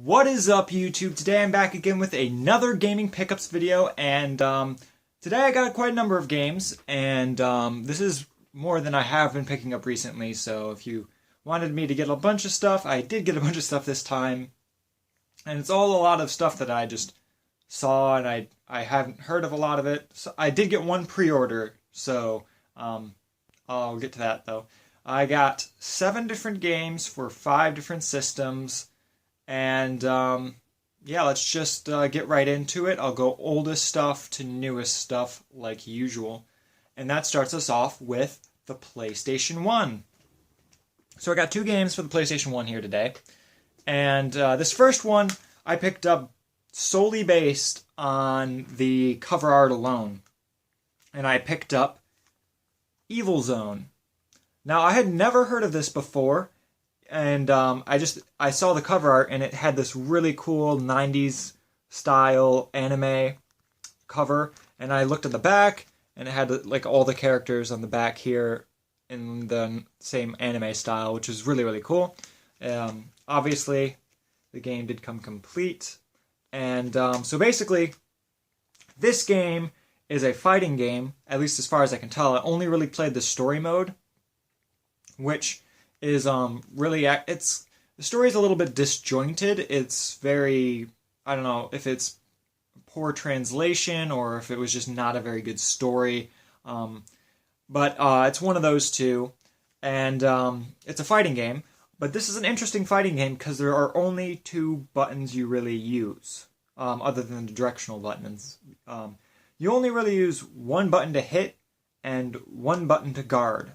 What is up, YouTube? Today I'm back again with another gaming pickups video, and today I got quite a number of games, and this is more than I have been picking up recently, so if you wanted me to get a bunch of stuff, I did get a bunch of stuff this time, and it's all a lot of stuff that I just saw, and I haven't heard of a lot of it. So I did get one pre-order, so I'll get to that though. I got 7 different games for 5 different systems. And yeah, let's just get right into it. I'll go oldest stuff to newest stuff like usual. And that starts us off with the PlayStation 1. So I got 2 games for the PlayStation 1 here today. And this first one I picked up solely based on the cover art alone. And I picked up Evil Zone. Now, I had never heard of this before. And I saw the cover art, and it had this really cool 90s style anime cover. And I looked at the back, and it had like all the characters on the back here in the same anime style, which is really, really cool. Obviously, the game did come complete. And so basically, this game is a fighting game, at least as far as I can tell. I only really played the story mode, which is really, the story is a little bit disjointed. It's very, I don't know if it's poor translation or if it was just not a very good story, but it's one of those two, and it's a fighting game. But this is an interesting fighting game because there are only 2 buttons you really use, other than the directional buttons. You only really use 1 button to hit and 1 button to guard,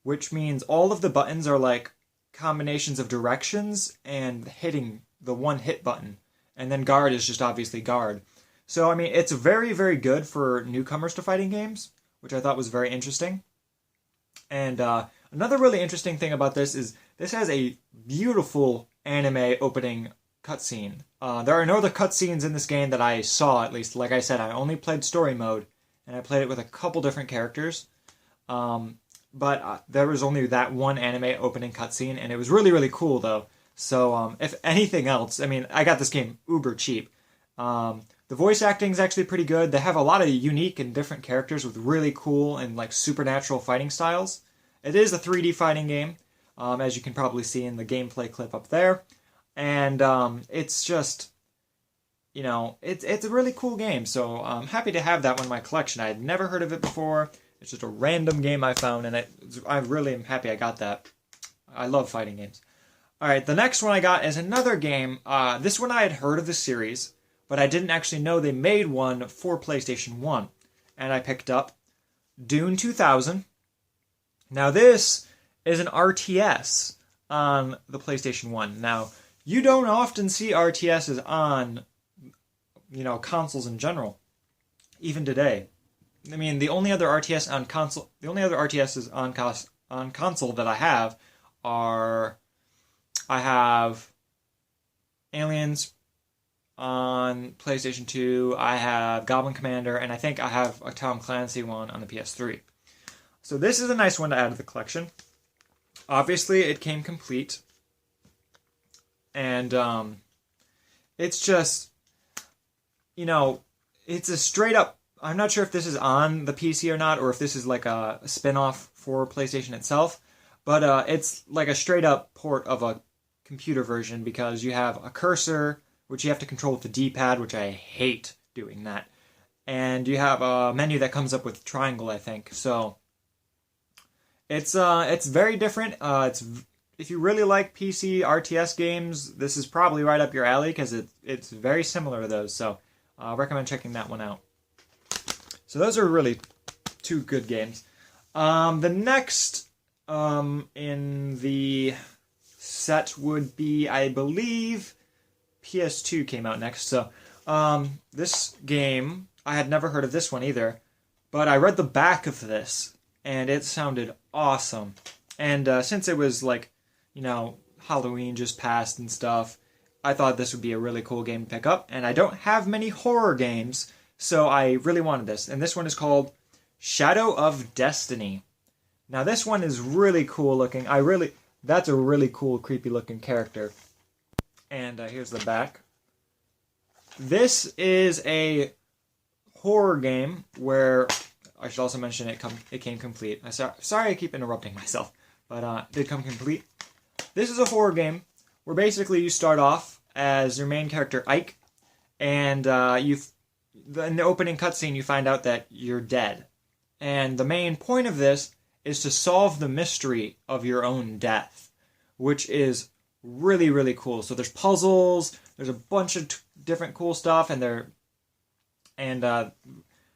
which means all of the buttons are like combinations of directions and hitting the 1 hit button. And then guard is just obviously guard. So, I mean, it's very, very good for newcomers to fighting games, which I thought was very interesting. And another really interesting thing about this is this has a beautiful anime opening cutscene. There are no other cutscenes in this game that I saw, at least. Like I said, I only played story mode, and I played it with a couple different characters. But there was only that one anime opening cutscene, and it was really, really cool, though. So, if anything else, I mean, I got this game uber cheap. The voice acting is actually pretty good. They have a lot of unique and different characters with really cool and, like, supernatural fighting styles. It is a 3D fighting game, as you can probably see in the gameplay clip up there. And it's just, you know, it's a really cool game. So, I'm happy to have that one in my collection. I had never heard of it before. It's just a random game I found, and I really am happy I got that. I love fighting games. Alright, the next one I got is another game. This one I had heard of the series, but I didn't actually know they made one for PlayStation 1. And I picked up Dune 2000. Now this is an RTS on the PlayStation 1. Now, you don't often see RTSs on, you know, consoles in general, even today. I mean, the only other RTSs on console that I have are, I have Aliens on PlayStation 2, I have Goblin Commander, and I think I have a Tom Clancy one on the PS3. So this is a nice one to add to the collection. Obviously, it came complete, and it's just, you know, it's a straight up, I'm not sure if this is on the PC or not, or if this is like a spin-off for PlayStation itself, but it's like a straight-up port of a computer version because you have a cursor, which you have to control with the D-pad, which I hate doing that, and you have a menu that comes up with triangle, I think. So it's very different. If you really like PC RTS games, this is probably right up your alley because it's very similar to those. So I recommend checking that one out. So those are really 2 good games. The next in the set would be, I believe, PS2 came out next. So this game, I had never heard of this one either, but I read the back of this, and it sounded awesome. And since it was like, you know, Halloween just passed and stuff, I thought this would be a really cool game to pick up. And I don't have many horror games, so I really wanted this. And this one is called Shadow of Destiny. Now this one is really cool looking. That's a really cool, creepy looking character. And here's the back. This is a horror game where I should also mention it came complete. Sorry I keep interrupting myself, but it did come complete. This is a horror game where basically you start off as your main character Ike, and in the opening cutscene you find out that you're dead. And the main point of this is to solve the mystery of your own death, which is really, really cool. So there's puzzles, there's a bunch of different cool stuff, and the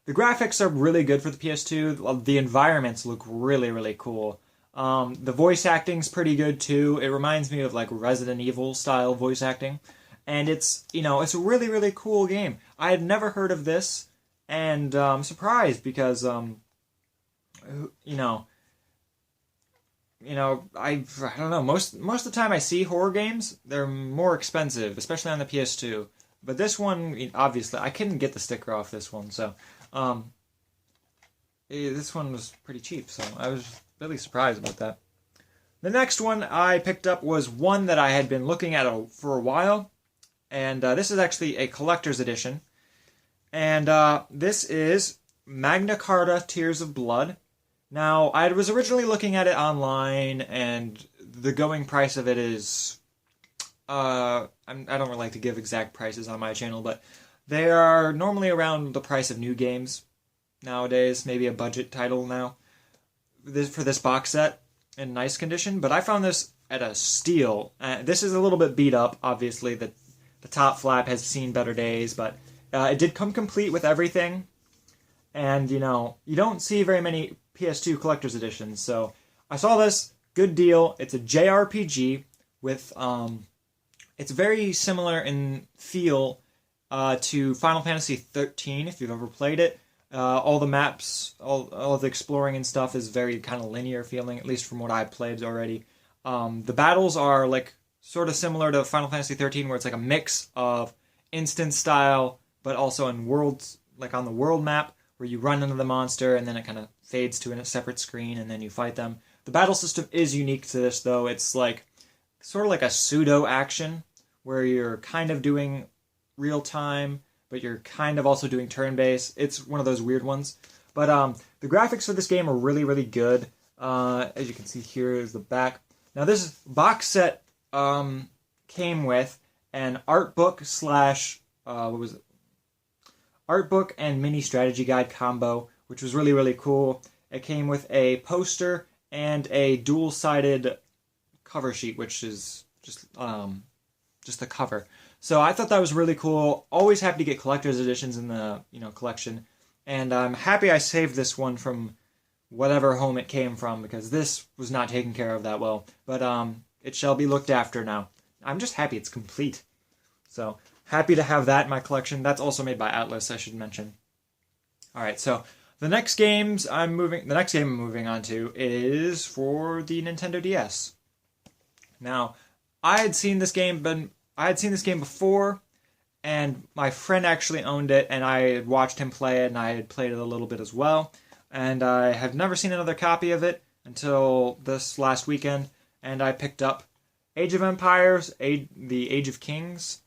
graphics are really good for the PS2. The environments look really, really cool. The voice acting's pretty good too. It reminds me of like Resident Evil style voice acting. And it's a really, really cool game. I had never heard of this, and I'm surprised because, I don't know, most of the time I see horror games, they're more expensive, especially on the PS2. But this one, obviously, I couldn't get the sticker off this one, so, this one was pretty cheap, so I was really surprised about that. The next one I picked up was one that I had been looking at for a while, and this is actually a collector's edition. And this is Magna Carta Tears of Blood. Now, I was originally looking at it online, and the going price of it is... I don't really like to give exact prices on my channel, but they are normally around the price of new games nowadays, maybe a budget title now, for this box set in nice condition. But I found this at a steal. This is a little bit beat up, obviously. The top flap has seen better days, but it did come complete with everything. And, you don't see very many PS2 collector's editions, so I saw this, good deal. It's a JRPG with, it's very similar in feel to Final Fantasy 13, if you've ever played it. All the maps, all of the exploring and stuff is very kind of linear feeling, at least from what I've played already. The battles are like sort of similar to Final Fantasy 13, where it's like a mix of instance style, but also in worlds, like on the world map, where you run into the monster and then it kind of fades to a separate screen and then you fight them. The battle system is unique to this, though. It's like sort of like a pseudo action where you're kind of doing real time, but you're kind of also doing turn-based. It's one of those weird ones. But the graphics for this game are really, really good. As you can see, here is the back. Now, this box set came with an art book slash, art book and mini strategy guide combo, which was really, really cool. It came with a poster and a dual-sided cover sheet, which is just the cover. So I thought that was really cool. Always happy to get collector's editions in the collection, and I'm happy I saved this one from whatever home it came from, because this was not taken care of that well. But it shall be looked after now. I'm just happy it's complete. So happy to have that in my collection. That's also made by Atlas, I should mention. All right, so the next game I'm moving on to is for the Nintendo DS. Now, I had seen this game before, and my friend actually owned it, and I had watched him play it, and I had played it a little bit as well. And I have never seen another copy of it until this last weekend, and I picked up Age of Empires, the Age of Kings.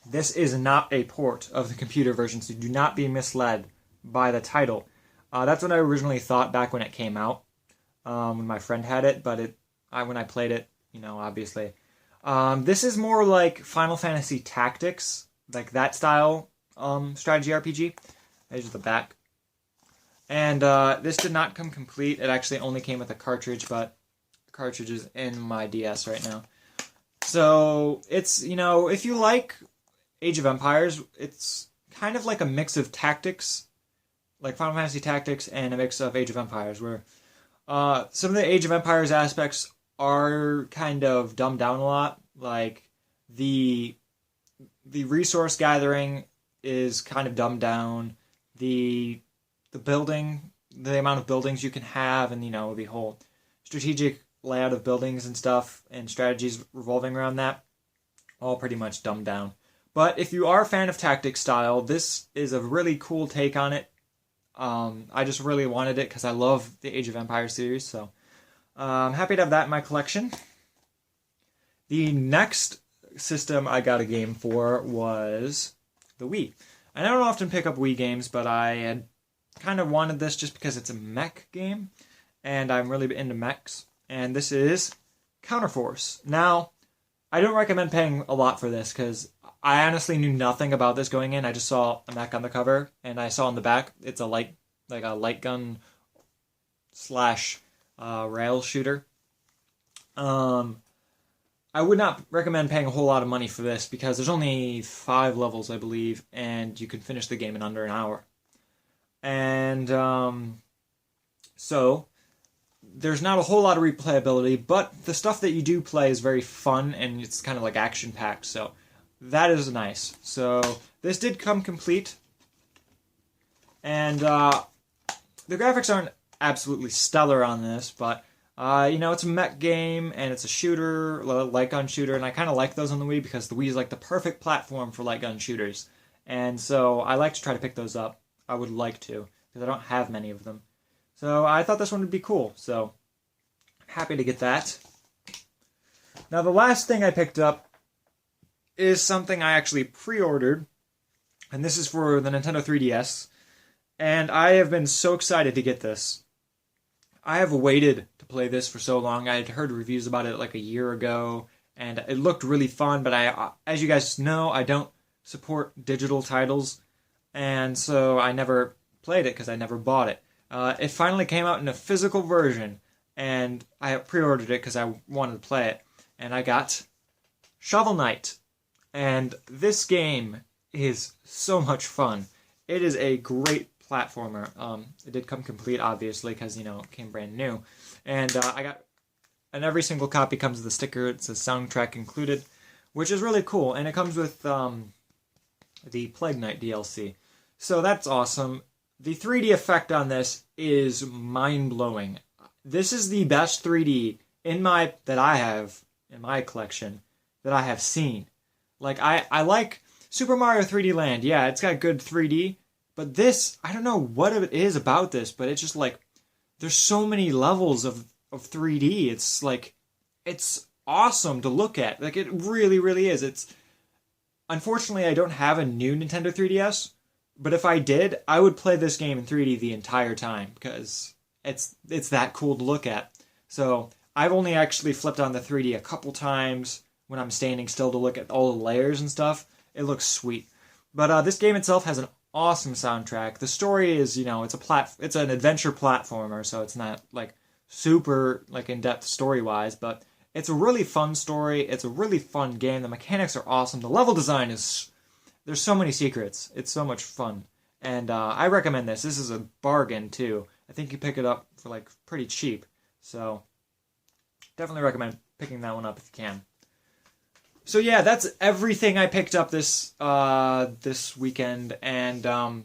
This is not a port of the computer version, so do not be misled by the title. That's what I originally thought back when it came out, when my friend had it, but when I played it, obviously. This is more like Final Fantasy Tactics, like that style strategy RPG. There's the back. And this did not come complete. It actually only came with a cartridge, but the cartridge is in my DS right now. So it's, if you like Age of Empires, it's kind of like a mix of tactics, like Final Fantasy Tactics, and a mix of Age of Empires, where some of the Age of Empires aspects are kind of dumbed down a lot. Like the resource gathering is kind of dumbed down. The building, the amount of buildings you can have, and the whole strategic layout of buildings and stuff, and strategies revolving around that, all pretty much dumbed down. But if you are a fan of tactics style, this is a really cool take on it. I just really wanted it because I love the Age of Empires series, so I'm happy to have that in my collection. The next system I got a game for was the Wii. I don't often pick up Wii games, but I had kind of wanted this just because it's a mech game, and I'm really into mechs. And this is Counterforce. Now, I don't recommend paying a lot for this because I honestly knew nothing about this going in. I just saw a mech on the cover, and I saw on the back it's a light gun slash rail shooter. I would not recommend paying a whole lot of money for this because there's only 5 levels, I believe, and you can finish the game in under an hour. And so there's not a whole lot of replayability, but the stuff that you do play is very fun and it's kind of like action-packed, so that is nice. So this did come complete, and the graphics aren't absolutely stellar on this, but it's a mech game, and it's a shooter, light gun shooter, and I kind of like those on the Wii because the Wii is like the perfect platform for light gun shooters. And so I like to try to pick those up. I would like to, because I don't have many of them. So I thought this one would be cool, so happy to get that. Now the last thing I picked up is something I actually pre-ordered, and this is for the Nintendo 3DS, and I have been so excited to get this. I have waited to play this for so long. I had heard reviews about it like a year ago, and it looked really fun, but as you guys know, I don't support digital titles, and so I never played it because I never bought it. It finally came out in a physical version, and I pre-ordered it because I wanted to play it, and I got Shovel Knight. And this game is so much fun. It is a great platformer. It did come complete, obviously, because, it came brand new. And and every single copy comes with a sticker. It says soundtrack included, which is really cool. And it comes with the Plague Knight DLC. So that's awesome. The 3D effect on this is mind-blowing. This is the best 3D that I have in my collection that I have seen. Like, I like Super Mario 3D Land. Yeah, it's got good 3D. But this, I don't know what it is about this, but it's just like, there's so many levels of 3D. It's like, it's awesome to look at. Like, it really, really is. Unfortunately, I don't have a new Nintendo 3DS, but if I did, I would play this game in 3D the entire time, because it's that cool to look at. So, I've only actually flipped on the 3D a couple times when I'm standing still to look at all the layers and stuff. It looks sweet. But this game itself has an awesome soundtrack. The story is, it's an adventure platformer, so it's not like super like in-depth story-wise, but it's a really fun story. It's a really fun game. The mechanics are awesome. The level design there's so many secrets. It's so much fun. And I recommend this. This is a bargain too. I think you pick it up for like pretty cheap. So definitely recommend picking that one up if you can. So yeah, that's everything I picked up this weekend, and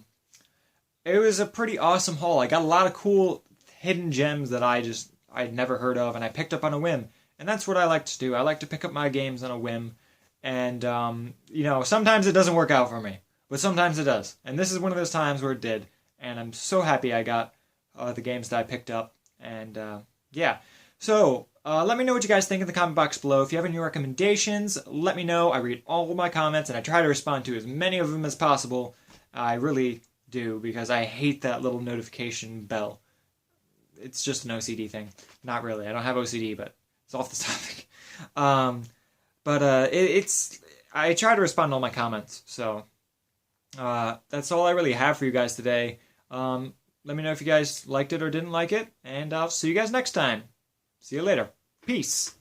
it was a pretty awesome haul. I got a lot of cool hidden gems that I'd never heard of, and I picked up on a whim. And that's what I like to do. I like to pick up my games on a whim, and sometimes it doesn't work out for me, but sometimes it does. And this is one of those times where it did, and I'm so happy I got the games that I picked up. And yeah, so. Let me know what you guys think in the comment box below. If you have any recommendations, let me know. I read all of my comments, and I try to respond to as many of them as possible. I really do, because I hate that little notification bell. It's just an OCD thing. Not really. I don't have OCD, but it's off the topic. I try to respond to all my comments. So that's all I really have for you guys today. Let me know if you guys liked it or didn't like it, and I'll see you guys next time. See you later. Peace.